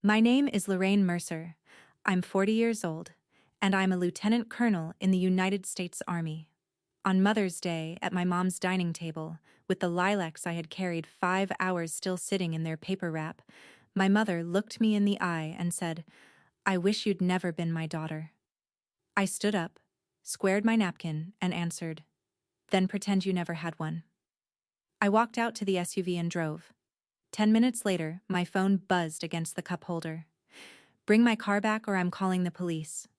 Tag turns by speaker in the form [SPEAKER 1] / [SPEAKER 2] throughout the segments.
[SPEAKER 1] My name is Lorraine Mercer. I'm 40 years old, and I'm a lieutenant colonel in the United States Army. On Mother's Day, at my mom's dining table, with the lilacs I had carried 5 hours still sitting in their paper wrap, my mother looked me in the eye and said, "I wish you'd never been my daughter." I stood up, squared my napkin, and answered, "Then pretend you never had one." I walked out to the SUV and drove. 10 minutes later, my phone buzzed against the cup holder. "Bring my car back or I'm calling the police."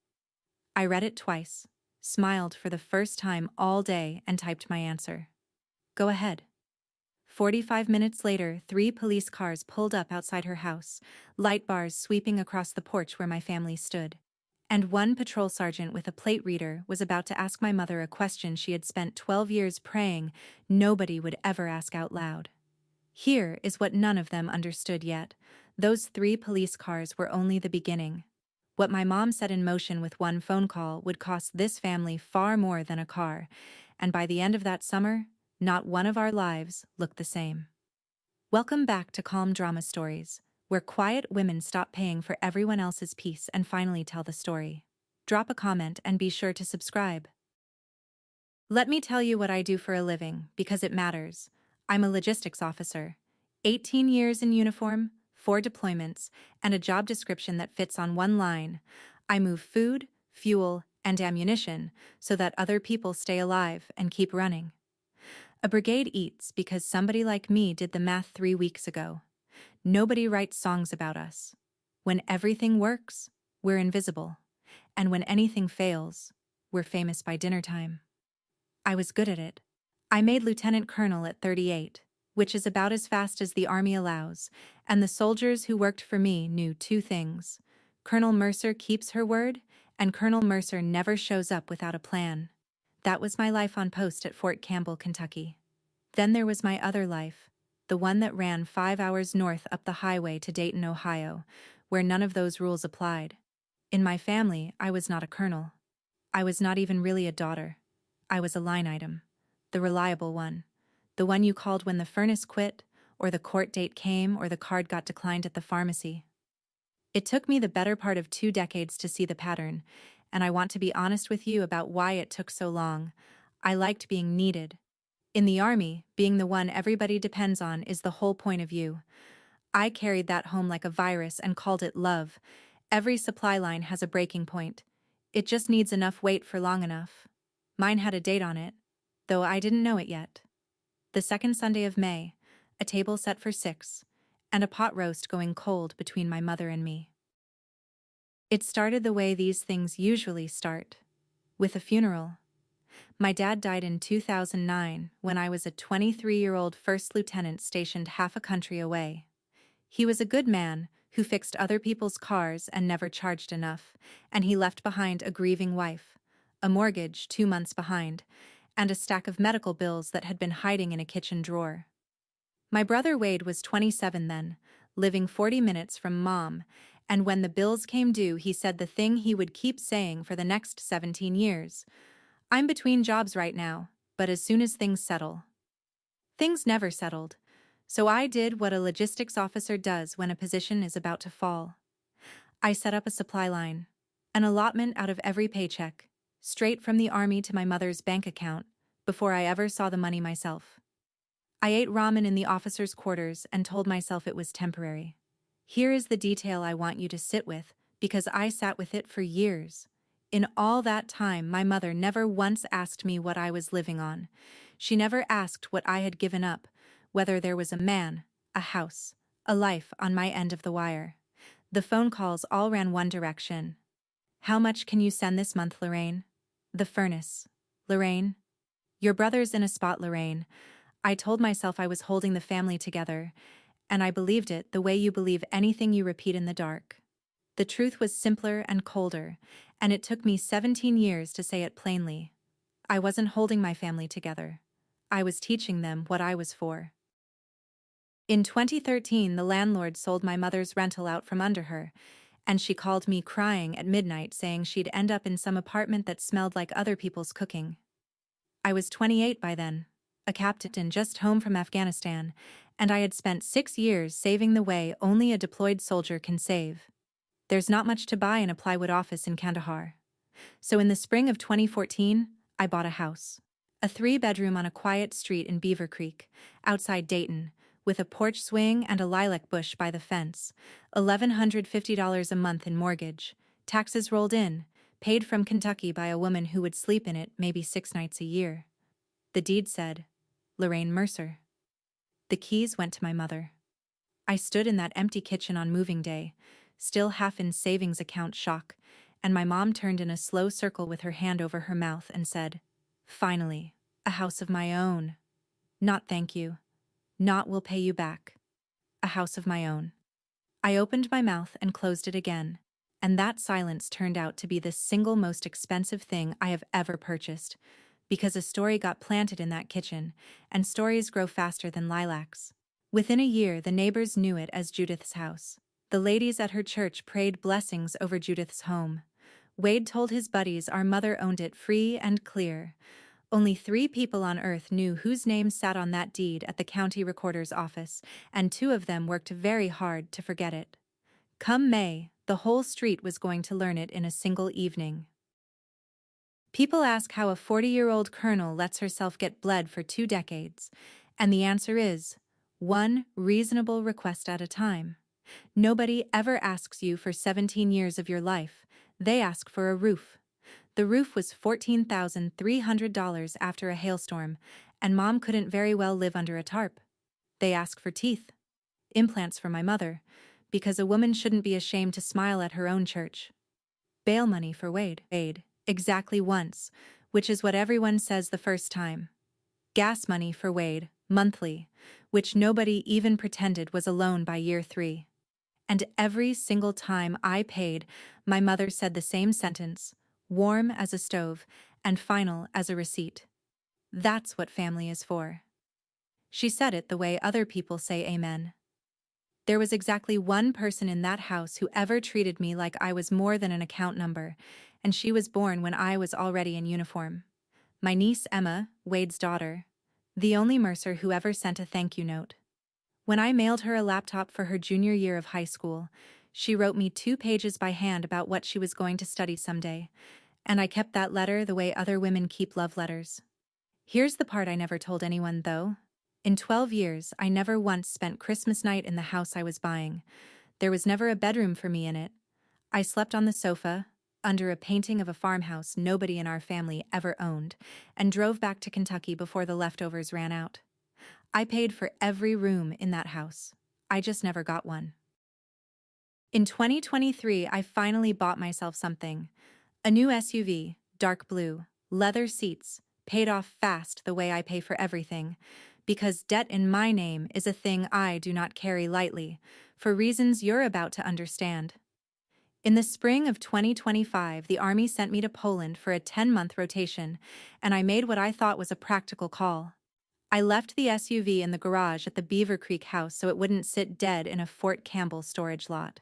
[SPEAKER 1] I read it twice, smiled for the first time all day, and typed my answer. "Go ahead." 45 minutes later, 3 police cars pulled up outside her house, light bars sweeping across the porch where my family stood. And one patrol sergeant with a plate reader was about to ask my mother a question she had spent 12 years praying nobody would ever ask out loud. Here is what none of them understood yet. Those 3 police cars were only the beginning. What my mom set in motion with one phone call would cost this family far more than a car, and by the end of that summer, not one of our lives looked the same. Welcome back to Calm Drama Stories, where quiet women stop paying for everyone else's peace and finally tell the story. Drop a comment and be sure to subscribe. Let me tell you what I do for a living, because it matters. I'm a logistics officer. 18 years in uniform, 4 deployments, and a job description that fits on one line. I move food, fuel, and ammunition so that other people stay alive and keep running. A brigade eats because somebody like me did the math 3 weeks ago. Nobody writes songs about us. When everything works, we're invisible. And when anything fails, we're famous by dinner time. I was good at it. I made lieutenant colonel at 38, which is about as fast as the Army allows, and the soldiers who worked for me knew 2 things. Colonel Mercer keeps her word, and Colonel Mercer never shows up without a plan. That was my life on post at Fort Campbell, Kentucky. Then there was my other life, the one that ran 5 hours north up the highway to Dayton, Ohio, where none of those rules applied. In my family, I was not a colonel. I was not even really a daughter. I was a line item. The reliable one. The one you called when the furnace quit, or the court date came, or the card got declined at the pharmacy. It took me the better part of 2 decades to see the pattern, and I want to be honest with you about why it took so long. I liked being needed. In the Army, being the one everybody depends on is the whole point of you. I carried that home like a virus and called it love. Every supply line has a breaking point. It just needs enough weight for long enough. Mine had a date on it, though I didn't know it yet. The second Sunday of May, a table set for 6, and a pot roast going cold between my mother and me. It started the way these things usually start, with a funeral. My dad died in 2009 when I was a 23-year-old first lieutenant stationed half a country away. He was a good man who fixed other people's cars and never charged enough, and he left behind a grieving wife, a mortgage 2 months behind, and a stack of medical bills that had been hiding in a kitchen drawer. My brother Wade was 27 then, living 40 minutes from Mom, and when the bills came due, he said the thing he would keep saying for the next 17 years. "I'm between jobs right now, but as soon as things settle." Things never settled, so I did what a logistics officer does when a position is about to fall. I set up a supply line, an allotment out of every paycheck, straight from the Army to my mother's bank account, before I ever saw the money myself. I ate ramen in the officers' quarters and told myself it was temporary. Here is the detail I want you to sit with, because I sat with it for years. In all that time, my mother never once asked me what I was living on. She never asked what I had given up, whether there was a man, a house, a life on my end of the wire. The phone calls all ran one direction. "How much can you send this month, Lorraine?" "The furnace." "Lorraine?" "Your brother's in a spot, Lorraine." I told myself I was holding the family together, and I believed it the way you believe anything you repeat in the dark. The truth was simpler and colder, and it took me 17 years to say it plainly. I wasn't holding my family together. I was teaching them what I was for. In 2013, the landlord sold my mother's rental out from under her, and she called me crying at midnight saying she'd end up in some apartment that smelled like other people's cooking. I was 28 by then, a captain just home from Afghanistan, and I had spent 6 years saving the way only a deployed soldier can save. There's not much to buy in a plywood office in Kandahar. So in the spring of 2014, I bought a house. A 3-bedroom on a quiet street in Beaver Creek, outside Dayton, with a porch swing and a lilac bush by the fence, $1,150 a month in mortgage, taxes rolled in, paid from Kentucky by a woman who would sleep in it maybe 6 nights a year. The deed said, Lorraine Mercer. The keys went to my mother. I stood in that empty kitchen on moving day, still half in savings account shock, and my mom turned in a slow circle with her hand over her mouth and said, Finally, a house of my own. Not thank you. Not will pay you back. A house of my own. I opened my mouth and closed it again, and that silence turned out to be the single most expensive thing I have ever purchased, because a story got planted in that kitchen, and stories grow faster than lilacs. Within a year, the neighbors knew it as Judith's house. The ladies at her church prayed blessings over Judith's home. Wade told his buddies our mother owned it free and clear. Only 3 people on earth knew whose names sat on that deed at the county recorder's office, and 2 of them worked very hard to forget it. Come May, the whole street was going to learn it in a single evening. People ask how a 40-year-old colonel lets herself get bled for 2 decades, and the answer is, one reasonable request at a time. Nobody ever asks you for 17 years of your life, they ask for a roof. The roof was $14,300 after a hailstorm, and Mom couldn't very well live under a tarp. They ask for teeth. Implants for my mother, because a woman shouldn't be ashamed to smile at her own church. Bail money for Wade. Exactly once, which is what everyone says the first time. Gas money for Wade, monthly, which nobody even pretended was a loan by year 3. And every single time I paid, my mother said the same sentence, warm as a stove, and final as a receipt. That's what family is for. She said it the way other people say amen. There was exactly one person in that house who ever treated me like I was more than an account number, and she was born when I was already in uniform. My niece Emma, Wade's daughter, the only Mercer who ever sent a thank you note. When I mailed her a laptop for her junior year of high school, she wrote me 2 pages by hand about what she was going to study someday, and I kept that letter the way other women keep love letters. Here's the part I never told anyone, though. In 12 years, I never once spent Christmas night in the house I was buying. There was never a bedroom for me in it. I slept on the sofa, under a painting of a farmhouse nobody in our family ever owned, and drove back to Kentucky before the leftovers ran out. I paid for every room in that house. I just never got one. In 2023, I finally bought myself something. A new SUV, dark blue, leather seats, paid off fast the way I pay for everything, because debt in my name is a thing I do not carry lightly, for reasons you're about to understand. In the spring of 2025, the Army sent me to Poland for a 10-month rotation, and I made what I thought was a practical call. I left the SUV in the garage at the Beaver Creek house so it wouldn't sit dead in a Fort Campbell storage lot.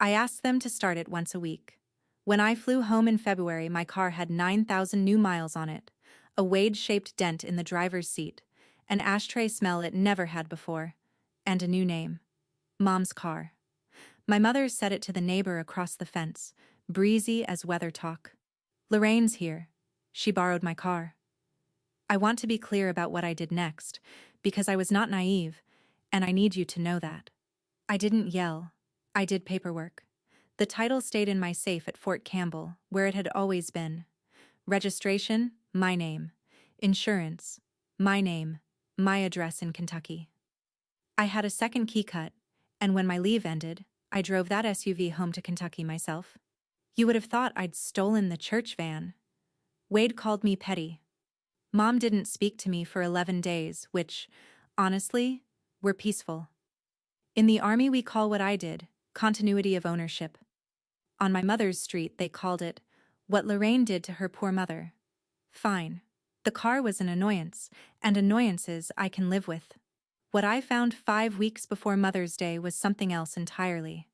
[SPEAKER 1] I asked them to start it once a week. When I flew home in February, my car had 9,000 new miles on it, a Wade-shaped dent in the driver's seat, an ashtray smell it never had before, and a new name. Mom's car. My mother said it to the neighbor across the fence, breezy as weather talk. Lorraine's here. She borrowed my car. I want to be clear about what I did next, because I was not naive, and I need you to know that. I didn't yell. I did paperwork. The title stayed in my safe at Fort Campbell, where it had always been. Registration, my name. Insurance, my name, my address in Kentucky. I had a second key cut, and when my leave ended, I drove that SUV home to Kentucky myself. You would have thought I'd stolen the church van. Wade called me petty. Mom didn't speak to me for 11 days, which, honestly, were peaceful. In the Army we call what I did, continuity of ownership. On my mother's street they called it, what Lorraine did to her poor mother. Fine. The car was an annoyance, and annoyances I can live with. What I found 5 weeks before Mother's Day was something else entirely.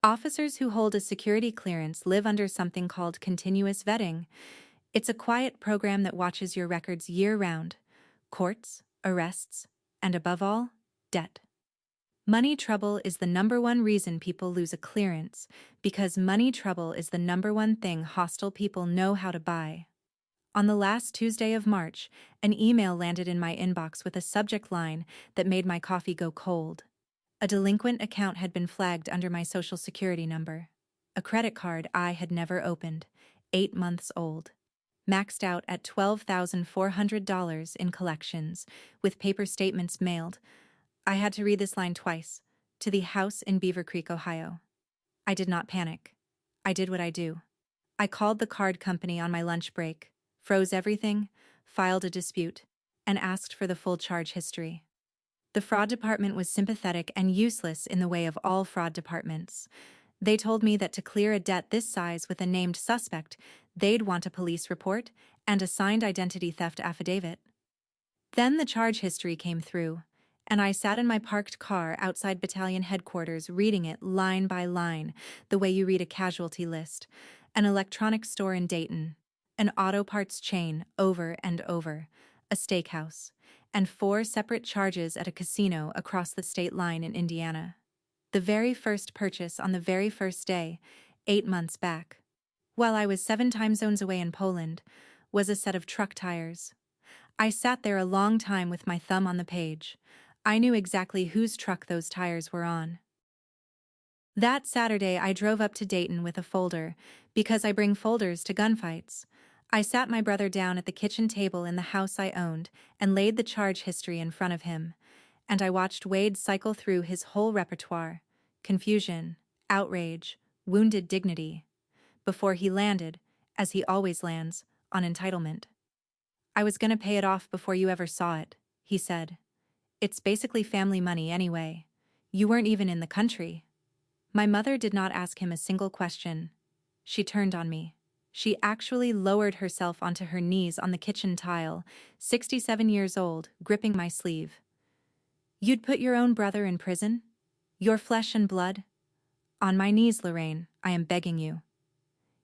[SPEAKER 1] Officers who hold a security clearance live under something called continuous vetting. It's a quiet program that watches your records year-round, courts, arrests, and above all, debt. Money trouble is the number one reason people lose a clearance, because money trouble is the number one thing hostile people know how to buy. On the last Tuesday of March, an email landed in my inbox with a subject line that made my coffee go cold. A delinquent account had been flagged under my social security number. A credit card I had never opened, 8 months old. Maxed out at $12,400 in collections, with paper statements mailed. I had to read this line twice, to the house in Beaver Creek, Ohio. I did not panic. I did what I do. I called the card company on my lunch break, froze everything, filed a dispute, and asked for the full charge history. The fraud department was sympathetic and useless in the way of all fraud departments. They told me that to clear a debt this size with a named suspect, they'd want a police report and a signed identity theft affidavit. Then the charge history came through, and I sat in my parked car outside battalion headquarters reading it line by line, the way you read a casualty list. An electronics store in Dayton, an auto parts chain over and over, a steakhouse, and 4 separate charges at a casino across the state line in Indiana. The very first purchase on the very first day, 8 months back, while I was 7 time zones away in Poland, was a set of truck tires. I sat there a long time with my thumb on the page. I knew exactly whose truck those tires were on. That Saturday I drove up to Dayton with a folder, because I bring folders to gunfights. I sat my brother down at the kitchen table in the house I owned and laid the charge history in front of him, and I watched Wade cycle through his whole repertoire: confusion, outrage, wounded dignity, before he landed, as he always lands, on entitlement. "I was gonna pay it off before you ever saw it," he said. "It's basically family money anyway. You weren't even in the country." My mother did not ask him a single question. She turned on me. She actually lowered herself onto her knees on the kitchen tile, 67 years old, gripping my sleeve. "You'd put your own brother in prison? Your flesh and blood? On my knees, Lorraine, I am begging you.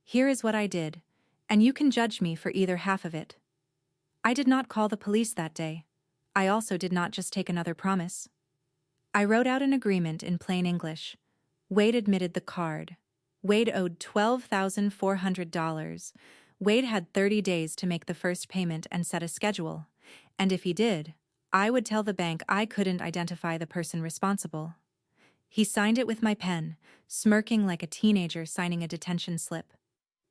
[SPEAKER 1] Here is what I did, and you can judge me for either half of it. I did not call the police that day. I also did not just take another promise. I wrote out an agreement in plain English. Wade admitted the card. Wade owed $12,400. Wade had 30 days to make the first payment and set a schedule. And if he did, I would tell the bank I couldn't identify the person responsible." He signed it with my pen, smirking like a teenager signing a detention slip.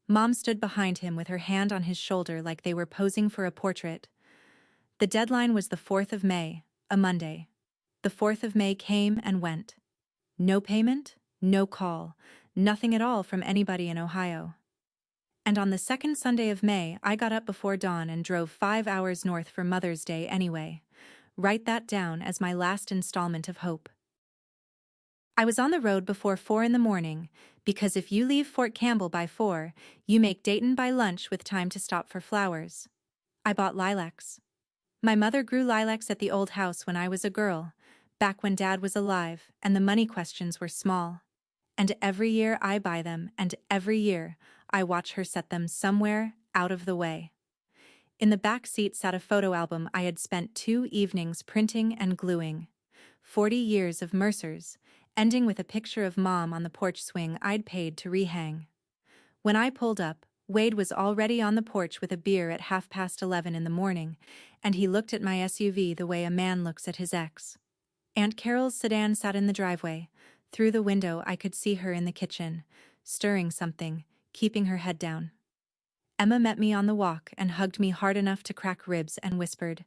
[SPEAKER 1] Mom stood behind him with her hand on his shoulder like they were posing for a portrait. The deadline was the 4th of May, a Monday. The 4th of May came and went. No payment, no call, nothing at all from anybody in Ohio. And on the second Sunday of May, I got up before dawn and drove 5 hours north for Mother's Day anyway. Write that down as my last installment of hope. I was on the road before 4 in the morning, because if you leave Fort Campbell by 4, you make Dayton by lunch with time to stop for flowers. I bought lilacs. My mother grew lilacs at the old house when I was a girl, back when Dad was alive and the money questions were small. And every year I buy them, and every year I watch her set them somewhere out of the way. In the back seat sat a photo album I had spent 2 evenings printing and gluing. 40 years of Mercer's, ending with a picture of Mom on the porch swing I'd paid to rehang. When I pulled up, Wade was already on the porch with a beer at 11:30 in the morning, and he looked at my SUV the way a man looks at his ex. Aunt Carol's sedan sat in the driveway. Through the window I could see her in the kitchen, stirring something, keeping her head down. Emma met me on the walk and hugged me hard enough to crack ribs and whispered,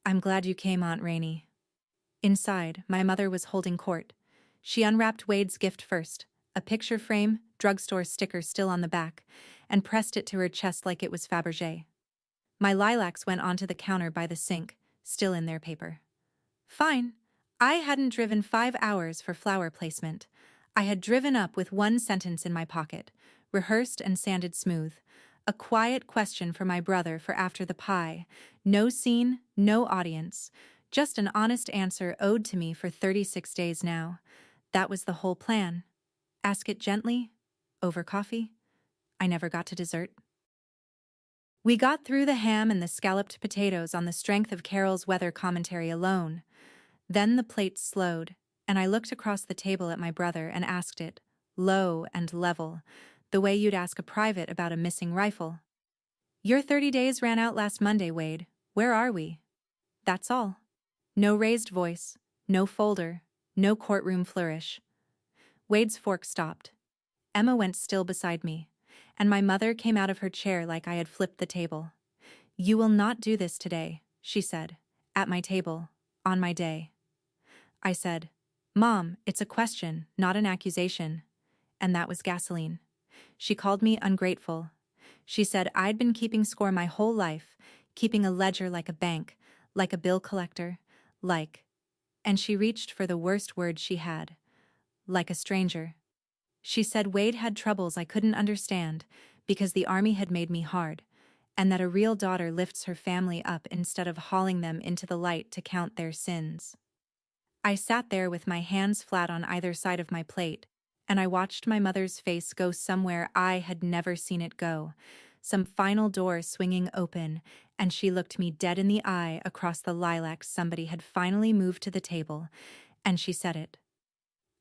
[SPEAKER 1] "I'm glad you came, Aunt Rainey." Inside, my mother was holding court. She unwrapped Wade's gift first, a picture frame, drugstore sticker still on the back, and pressed it to her chest like it was Fabergé. My lilacs went onto the counter by the sink, still in their paper. Fine. I hadn't driven 5 hours for flower placement. I had driven up with one sentence in my pocket, rehearsed and sanded smooth. A quiet question for my brother for after the pie. No scene, no audience. Just an honest answer owed to me for 36 days now. That was the whole plan. Ask it gently, over coffee. I never got to dessert. We got through the ham and the scalloped potatoes on the strength of Carol's weather commentary alone. Then the plate slowed, and I looked across the table at my brother and asked it, low and level, the way you'd ask a private about a missing rifle. Your 30 days ran out last Monday, Wade. Where are we? That's all. No raised voice, no folder, no courtroom flourish. Wade's fork stopped. Emma went still beside me, and my mother came out of her chair like I had flipped the table. You will not do this today, she said, at my table, on my day. I said, Mom, it's a question, not an accusation. And that was gasoline. She called me ungrateful. She said I'd been keeping score my whole life, keeping a ledger like a bank, like a bill collector, like. And she reached for the worst word she had. Like a stranger. She said Wade had troubles I couldn't understand, because the army had made me hard, and that a real daughter lifts her family up instead of hauling them into the light to count their sins. I sat there with my hands flat on either side of my plate, and I watched my mother's face go somewhere I had never seen it go, some final door swinging open, and she looked me dead in the eye across the lilacs somebody had finally moved to the table, and she said it.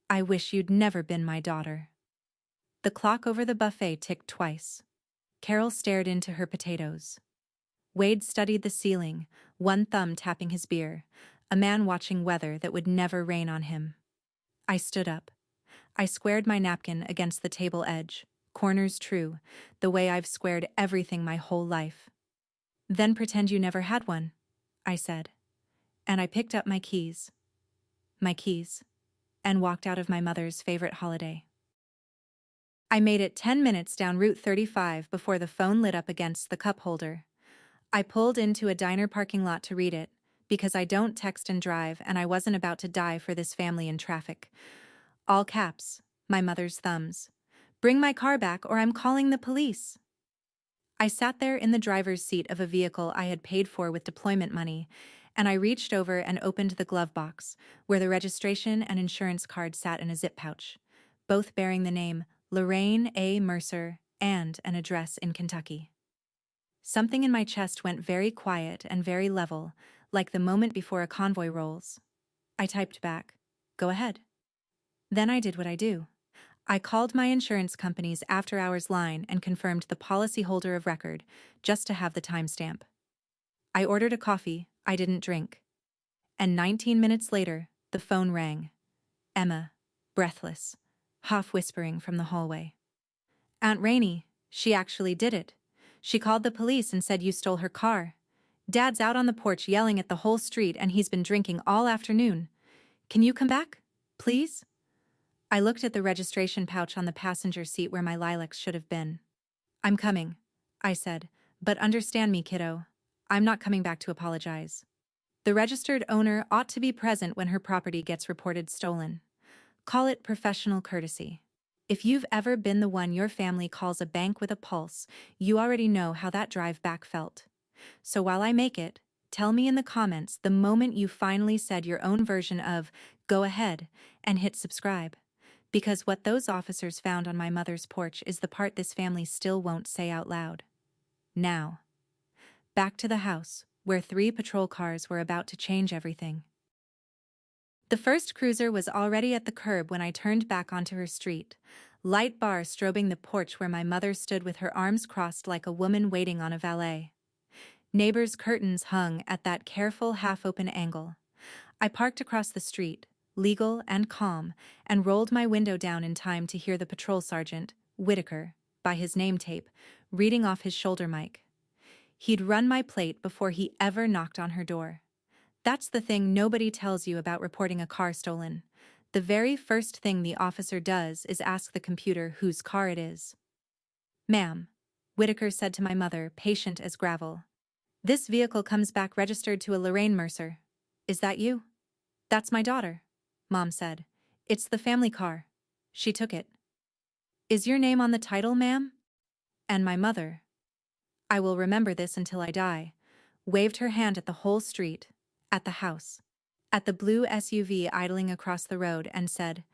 [SPEAKER 1] I wish you'd never been my daughter. The clock over the buffet ticked twice. Carol stared into her potatoes. Wade studied the ceiling, one thumb tapping his beer, a man watching weather that would never rain on him. I stood up. I squared my napkin against the table edge, corners true, the way I've squared everything my whole life. Then pretend you never had one, I said. And I picked up my keys, and walked out of my mother's favorite holiday. I made it 10 minutes down Route 35 before the phone lit up against the cup holder. I pulled into a diner parking lot to read it, because I don't text and drive and I wasn't about to die for this family in traffic. All caps, my mother's thumbs. Bring my car back or I'm calling the police. I sat there in the driver's seat of a vehicle I had paid for with deployment money, and I reached over and opened the glove box, where the registration and insurance card sat in a zip pouch, both bearing the name Lorraine A. Mercer and an address in Kentucky. Something in my chest went very quiet and very level, like the moment before a convoy rolls. I typed back, "Go ahead." Then I did what I do. I called my insurance company's after-hours line and confirmed the policyholder of record, just to have the timestamp. I ordered a coffee I didn't drink. And 19 minutes later, the phone rang. Emma, breathless, half-whispering from the hallway. "Aunt Rainey, she actually did it. She called the police and said you stole her car. Dad's out on the porch yelling at the whole street and he's been drinking all afternoon. Can you come back, please?" I looked at the registration pouch on the passenger seat where my lilacs should have been. "I'm coming," I said, "but understand me, kiddo. I'm not coming back to apologize. The registered owner ought to be present when her property gets reported stolen. Call it professional courtesy. If you've ever been the one your family calls a bank with a pulse, you already know how that drive back felt. So while I make it, tell me in the comments the moment you finally said your own version of 'go ahead' and hit subscribe. Because what those officers found on my mother's porch is the part this family still won't say out loud. Now, back to the house, where 3 patrol cars were about to change everything. The first cruiser was already at the curb when I turned back onto her street, light bar strobing the porch where my mother stood with her arms crossed like a woman waiting on a valet. Neighbors' curtains hung at that careful half-open angle. I parked across the street, legal and calm, and rolled my window down in time to hear the patrol sergeant, Whitaker, by his name tape, reading off his shoulder mic. He'd run my plate before he ever knocked on her door. That's the thing nobody tells you about reporting a car stolen. The very first thing the officer does is ask the computer whose car it is. "Ma'am," Whitaker said to my mother, patient as gravel. "This vehicle comes back registered to a Lorraine Mercer. Is that you?" "That's my daughter," Mom said. "It's the family car. She took it." "Is your name on the title, ma'am?" And my mother, I will remember this until I die, waved her hand at the whole street, at the house, at the blue SUV idling across the road and said,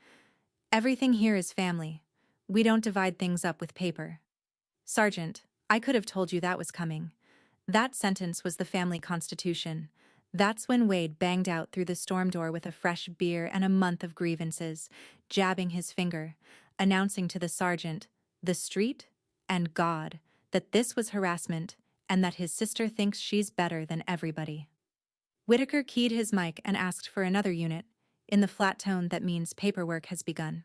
[SPEAKER 1] "Everything here is family. We don't divide things up with paper." Sergeant, I could have told you that was coming, That sentence was the family constitution. That's when Wade banged out through the storm door with a fresh beer and a month of grievances, jabbing his finger, announcing to the sergeant, the street, and God, that this was harassment and that his sister thinks she's better than everybody. Whitaker keyed his mic and asked for another unit, in the flat tone that means paperwork has begun.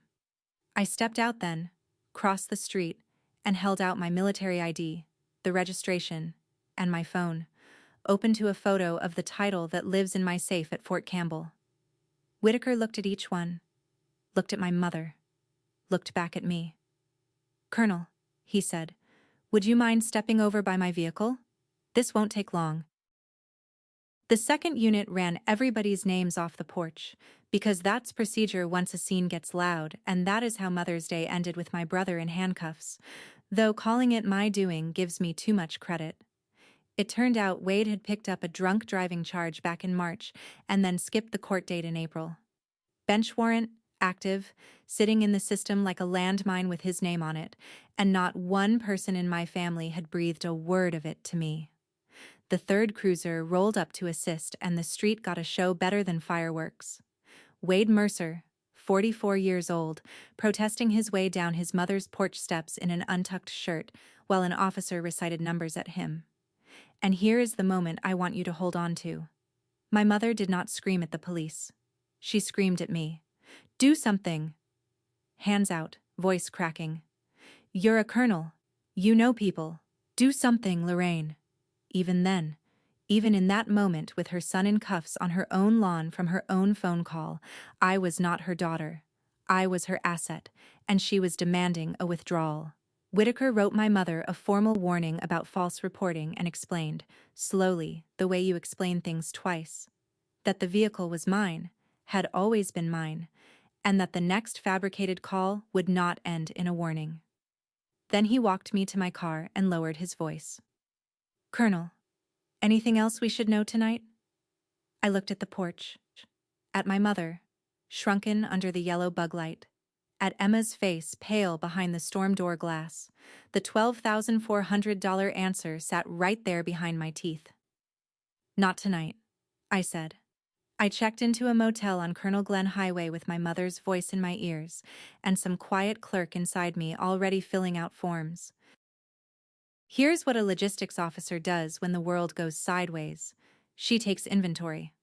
[SPEAKER 1] I stepped out then, crossed the street, and held out my military ID, the registration, and my phone, open to a photo of the title that lives in my safe at Fort Campbell. Whitaker looked at each one, looked at my mother, looked back at me. "Colonel," he said, "would you mind stepping over by my vehicle? This won't take long." The second unit ran everybody's names off the porch, because that's procedure once a scene gets loud, and that is how Mother's Day ended with my brother in handcuffs, though calling it my doing gives me too much credit. It turned out Wade had picked up a drunk driving charge back in March and then skipped the court date in April. Bench warrant, active, sitting in the system like a landmine with his name on it, and not one person in my family had breathed a word of it to me. The third cruiser rolled up to assist, and the street got a show better than fireworks. Wade Mercer, 44 years old, protesting his way down his mother's porch steps in an untucked shirt while an officer recited numbers at him. And here is the moment I want you to hold on to. My mother did not scream at the police. She screamed at me. "Do something!" Hands out, voice cracking. "You're a colonel. You know people. Do something, Lorraine." Even then, even in that moment with her son in cuffs on her own lawn from her own phone call, I was not her daughter. I was her asset, and she was demanding a withdrawal. Whitaker wrote my mother a formal warning about false reporting and explained, slowly, the way you explain things twice, that the vehicle was mine, had always been mine, and that the next fabricated call would not end in a warning. Then he walked me to my car and lowered his voice. "Colonel, anything else we should know tonight?" I looked at the porch, at my mother, shrunken under the yellow bug light, at Emma's face pale behind the storm door glass. The $12,400 answer sat right there behind my teeth. "Not tonight," I said. I checked into a motel on Colonel Glenn Highway with my mother's voice in my ears, and some quiet clerk inside me already filling out forms. Here's what a logistics officer does when the world goes sideways. She takes inventory.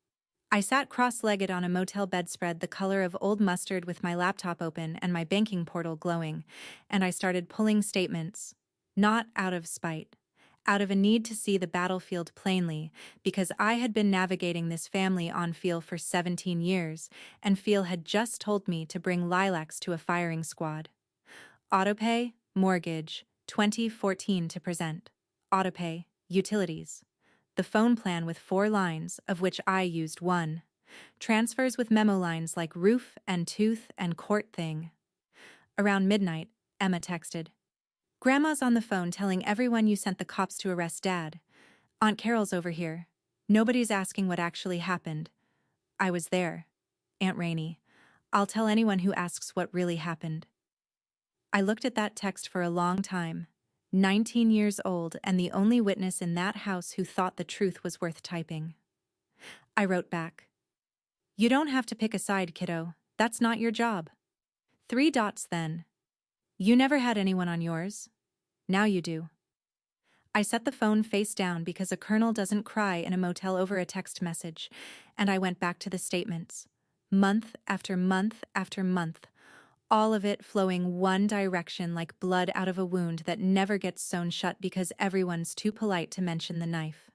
[SPEAKER 1] I sat cross-legged on a motel bedspread the color of old mustard with my laptop open and my banking portal glowing, and I started pulling statements. Not out of spite. Out of a need to see the battlefield plainly, because I had been navigating this family on feel for 17 years, and feel had just told me to bring lilacs to a firing squad. Autopay, mortgage, 2014 to present. Autopay, utilities. The phone plan with 4 lines, of which I used 1. Transfers with memo lines like roof and tooth and court thing. Around midnight, Emma texted. "Grandma's on the phone telling everyone you sent the cops to arrest Dad. Aunt Carol's over here. Nobody's asking what actually happened. I was there. Aunt Rainey. I'll tell anyone who asks what really happened." I looked at that text for a long time. 19 years old and the only witness in that house who thought the truth was worth typing. I wrote back. "You don't have to pick a side, kiddo. That's not your job." 3 dots then. "You never had anyone on yours. Now you do." I set the phone face down because a colonel doesn't cry in a motel over a text message, and I went back to the statements. Month after month after month. All of it flowing one direction like blood out of a wound that never gets sewn shut because everyone's too polite to mention the knife.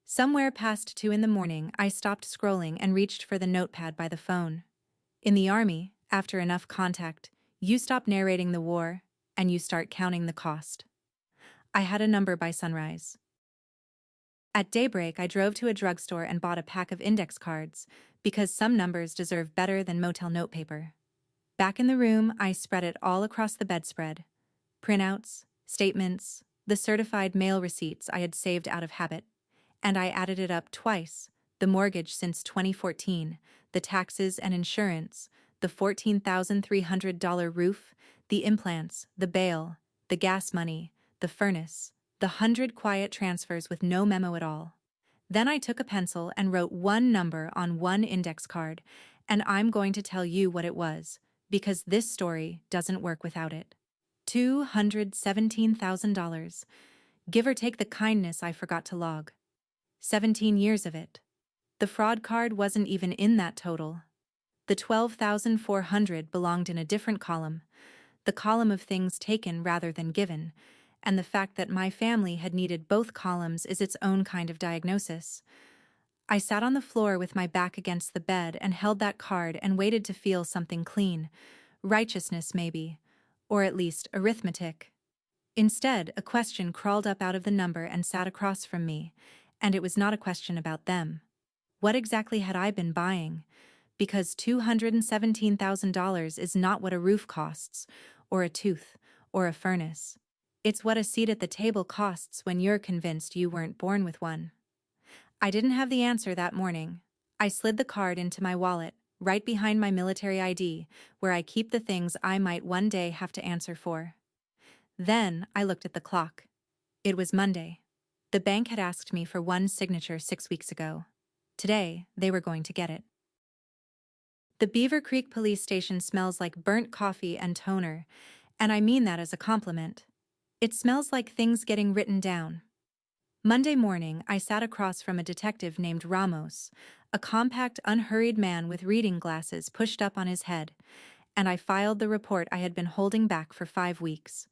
[SPEAKER 1] Somewhere past 2 in the morning, I stopped scrolling and reached for the notepad by the phone. In the Army, after enough contact, you stop narrating the war, and you start counting the cost. I had a number by sunrise. At daybreak, I drove to a drugstore and bought a pack of index cards, because some numbers deserve better than motel notepaper. Back in the room, I spread it all across the bedspread. Printouts, statements, the certified mail receipts I had saved out of habit. And I added it up twice, the mortgage since 2014, the taxes and insurance, the $14,300 roof, the implants, the bail, the gas money, the furnace, The 100 quiet transfers with no memo at all. Then I took a pencil and wrote one number on one index card, and I'm going to tell you what it was, because this story doesn't work without it. $217,000, give or take the kindness I forgot to log. 17 years of it. The fraud card wasn't even in that total. The 12,400 belonged in a different column, the column of things taken rather than given, and the fact that my family had needed both columns is its own kind of diagnosis. I sat on the floor with my back against the bed and held that card and waited to feel something clean. Righteousness, maybe. Or at least arithmetic. Instead, a question crawled up out of the number and sat across from me, and it was not a question about them. What exactly had I been buying? Because $217,000 is not what a roof costs, or a tooth, or a furnace. It's what a seat at the table costs when you're convinced you weren't born with one. I didn't have the answer that morning. I slid the card into my wallet, right behind my military ID, where I keep the things I might one day have to answer for. Then I looked at the clock. It was Monday. The bank had asked me for one signature 6 weeks ago. Today, they were going to get it. The Beaver Creek police station smells like burnt coffee and toner, and I mean that as a compliment. It smells like things getting written down. Monday morning, I sat across from a detective named Ramos, a compact, unhurried man with reading glasses pushed up on his head, and I filed the report I had been holding back for 5 weeks.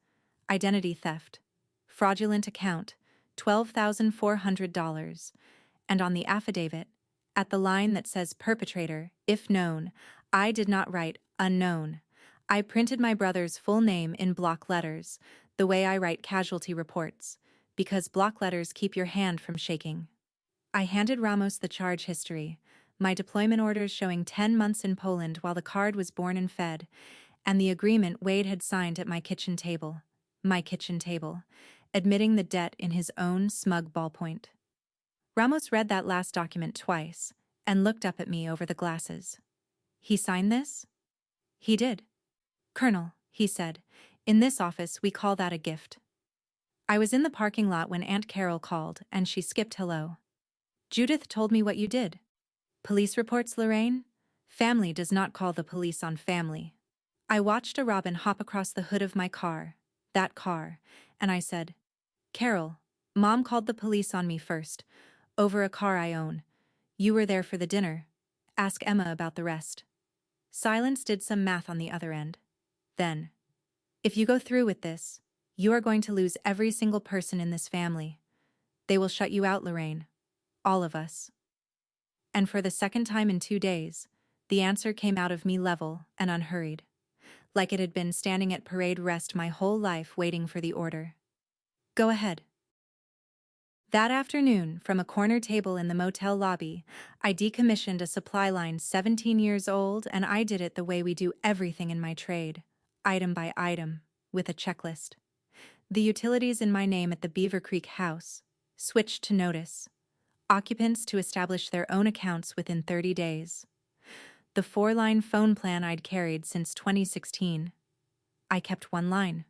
[SPEAKER 1] Identity theft. Fraudulent account. $12,400. And on the affidavit, at the line that says perpetrator, if known, I did not write unknown. I printed my brother's full name in block letters, the way I write casualty reports, because block letters keep your hand from shaking. I handed Ramos the charge history, my deployment orders showing 10 months in Poland while the card was born and fed, and the agreement Wade had signed at my kitchen table, admitting the debt in his own smug ballpoint. Ramos read that last document twice, and looked up at me over the glasses. He signed this? He did. Colonel, he said, in this office we call that a gift. I was in the parking lot when Aunt Carol called, and she skipped hello. Judith told me what you did. Police reports, Lorraine? Family does not call the police on family. I watched a robin hop across the hood of my car, that car, and I said, Carol, Mom called the police on me first, over a car I own. You were there for the dinner. Ask Emma about the rest. Silence did some math on the other end. Then, if you go through with this, you are going to lose every single person in this family. They will shut you out, Lorraine. All of us. And for the second time in 2 days, the answer came out of me level and unhurried, like it had been standing at parade rest my whole life waiting for the order. Go ahead. That afternoon, from a corner table in the motel lobby, I decommissioned a supply line 17 years old, and I did it the way we do everything in my trade, item by item, with a checklist. The utilities in my name at the Beaver Creek house switched to notice. Occupants to establish their own accounts within 30 days. The 4-line phone plan I'd carried since 2016. I kept one line.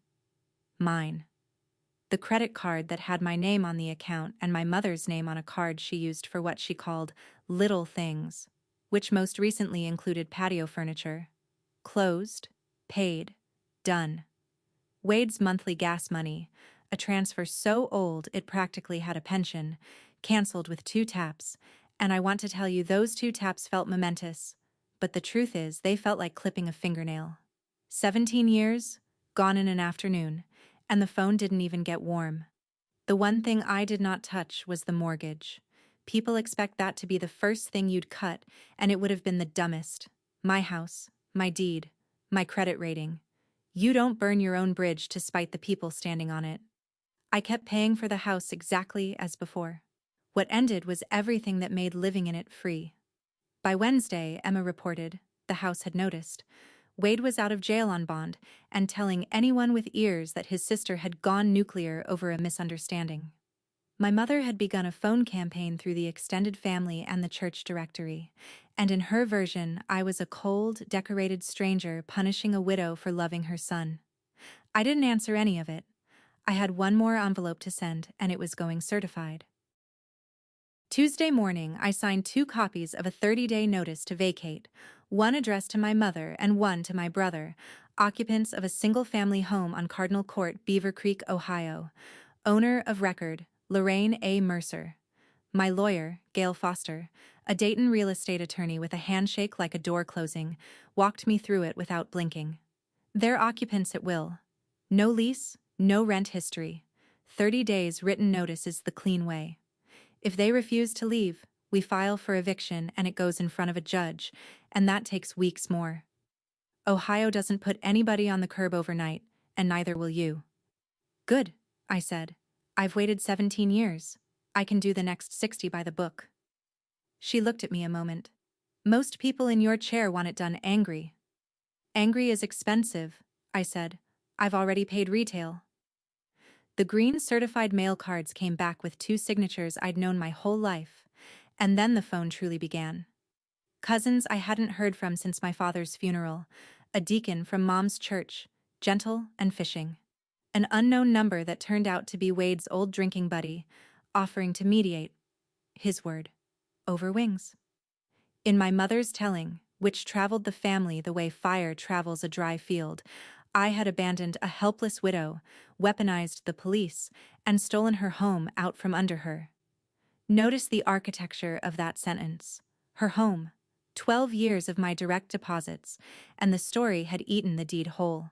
[SPEAKER 1] Mine. The credit card that had my name on the account and my mother's name on a card she used for what she called little things, which most recently included patio furniture. Closed, paid, done. Wade's monthly gas money, a transfer so old it practically had a pension, canceled with 2 taps, and I want to tell you those 2 taps felt momentous, but the truth is they felt like clipping a fingernail. 17 years, gone in an afternoon, and the phone didn't even get warm. The one thing I did not touch was the mortgage. People expect that to be the first thing you'd cut, and it would have been the dumbest. My house, my deed, my credit rating. You don't burn your own bridge to spite the people standing on it. I kept paying for the house exactly as before. What ended was everything that made living in it free. By Wednesday, Emma reported, the house had noticed, Wade was out of jail on bond and telling anyone with ears that his sister had gone nuclear over a misunderstanding. My mother had begun a phone campaign through the extended family and the church directory, and in her version, I was a cold, decorated stranger punishing a widow for loving her son. I didn't answer any of it. I had one more envelope to send, and it was going certified. Tuesday morning, I signed 2 copies of a 30-day notice to vacate, one addressed to my mother and one to my brother, occupants of a single-family home on Cardinal Court, Beaver Creek, Ohio. Owner of record, Lorraine A. Mercer. My lawyer, Gail Foster, a Dayton real estate attorney with a handshake like a door closing, walked me through it without blinking. They're occupants at will. No lease, no rent history. 30 days written notice is the clean way. If they refuse to leave, we file for eviction and it goes in front of a judge, and that takes weeks more. Ohio doesn't put anybody on the curb overnight, and neither will you. Good, I said. I've waited 17 years. I can do the next 60 by the book. She looked at me a moment. Most people in your chair want it done angry. Angry is expensive, I said. I've already paid retail. The green certified mail cards came back with 2 signatures I'd known my whole life, and then the phone truly began. Cousins I hadn't heard from since my father's funeral, a deacon from Mom's church, gentle and fishing. An unknown number that turned out to be Wade's old drinking buddy, offering to mediate, his word, over wings. In my mother's telling, which traveled the family the way fire travels a dry field, I had abandoned a helpless widow, weaponized the police, and stolen her home out from under her. Notice the architecture of that sentence. Her home, 12 years of my direct deposits, and the story had eaten the deed whole.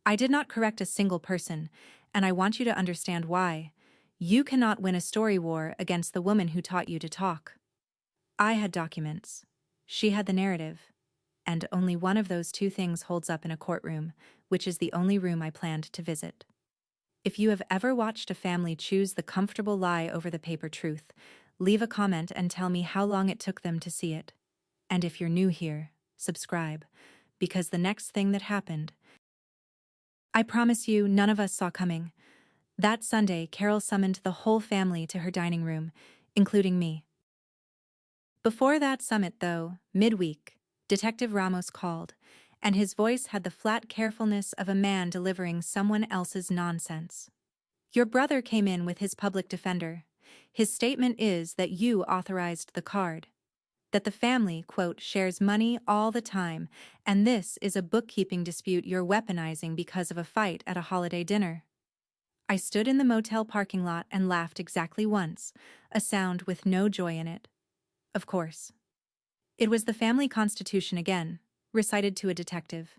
[SPEAKER 1] I did not correct a single person, and I want you to understand why. You cannot win a story war against the woman who taught you to talk. I had documents. She had the narrative. And only one of those 2 things holds up in a courtroom, which is the only room I planned to visit. If you have ever watched a family choose the comfortable lie over the paper truth, leave a comment and tell me how long it took them to see it. And if you're new here, subscribe, because the next thing that happened, I promise you, none of us saw coming. That Sunday, Carol summoned the whole family to her dining room, including me. Before that summit, though, midweek, Detective Ramos called, and his voice had the flat carefulness of a man delivering someone else's nonsense. Your brother came in with his public defender. His statement is that you authorized the card. That the family, quote, shares money all the time, and this is a bookkeeping dispute you're weaponizing because of a fight at a holiday dinner. I stood in the motel parking lot and laughed exactly once, a sound with no joy in it. Of course. It was the family constitution again, recited to a detective.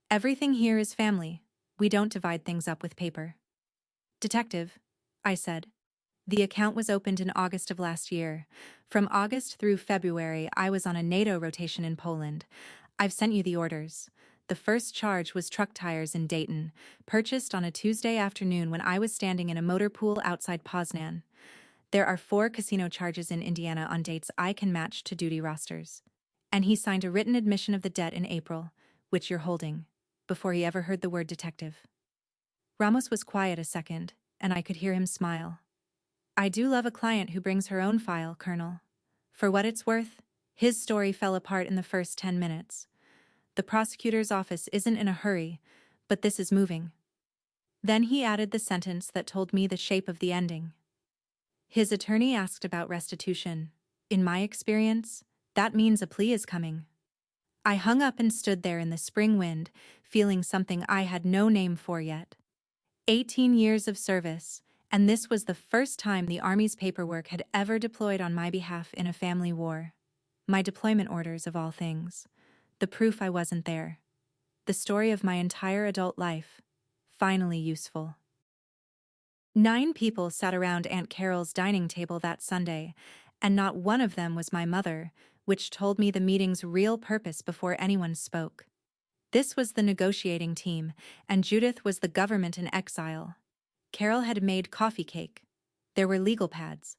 [SPEAKER 1] Everything here is family. We don't divide things up with paper. Detective, I said. The account was opened in August of last year. From August through February, I was on a NATO rotation in Poland. I've sent you the orders. The first charge was truck tires in Dayton, purchased on a Tuesday afternoon when I was standing in a motor pool outside Poznan. There are 4 casino charges in Indiana on dates I can match to duty rosters. And he signed a written admission of the debt in April, which you're holding, before he ever heard the word detective. Ramos was quiet a second, and I could hear him smile. I do love a client who brings her own file, Colonel. For what it's worth, his story fell apart in the first 10 minutes. The prosecutor's office isn't in a hurry, but this is moving. Then he added the sentence that told me the shape of the ending. His attorney asked about restitution. In my experience, that means a plea is coming. I hung up and stood there in the spring wind, feeling something I had no name for yet. 18 years of service, and this was the first time the Army's paperwork had ever deployed on my behalf in a family war. My deployment orders, of all things. The proof I wasn't there. The story of my entire adult life. Finally useful. 9 people sat around Aunt Carol's dining table that Sunday, and not one of them was my mother, which told me the meeting's real purpose before anyone spoke. This was the negotiating team, and Judith was the government in exile. Carol had made coffee cake. There were legal pads.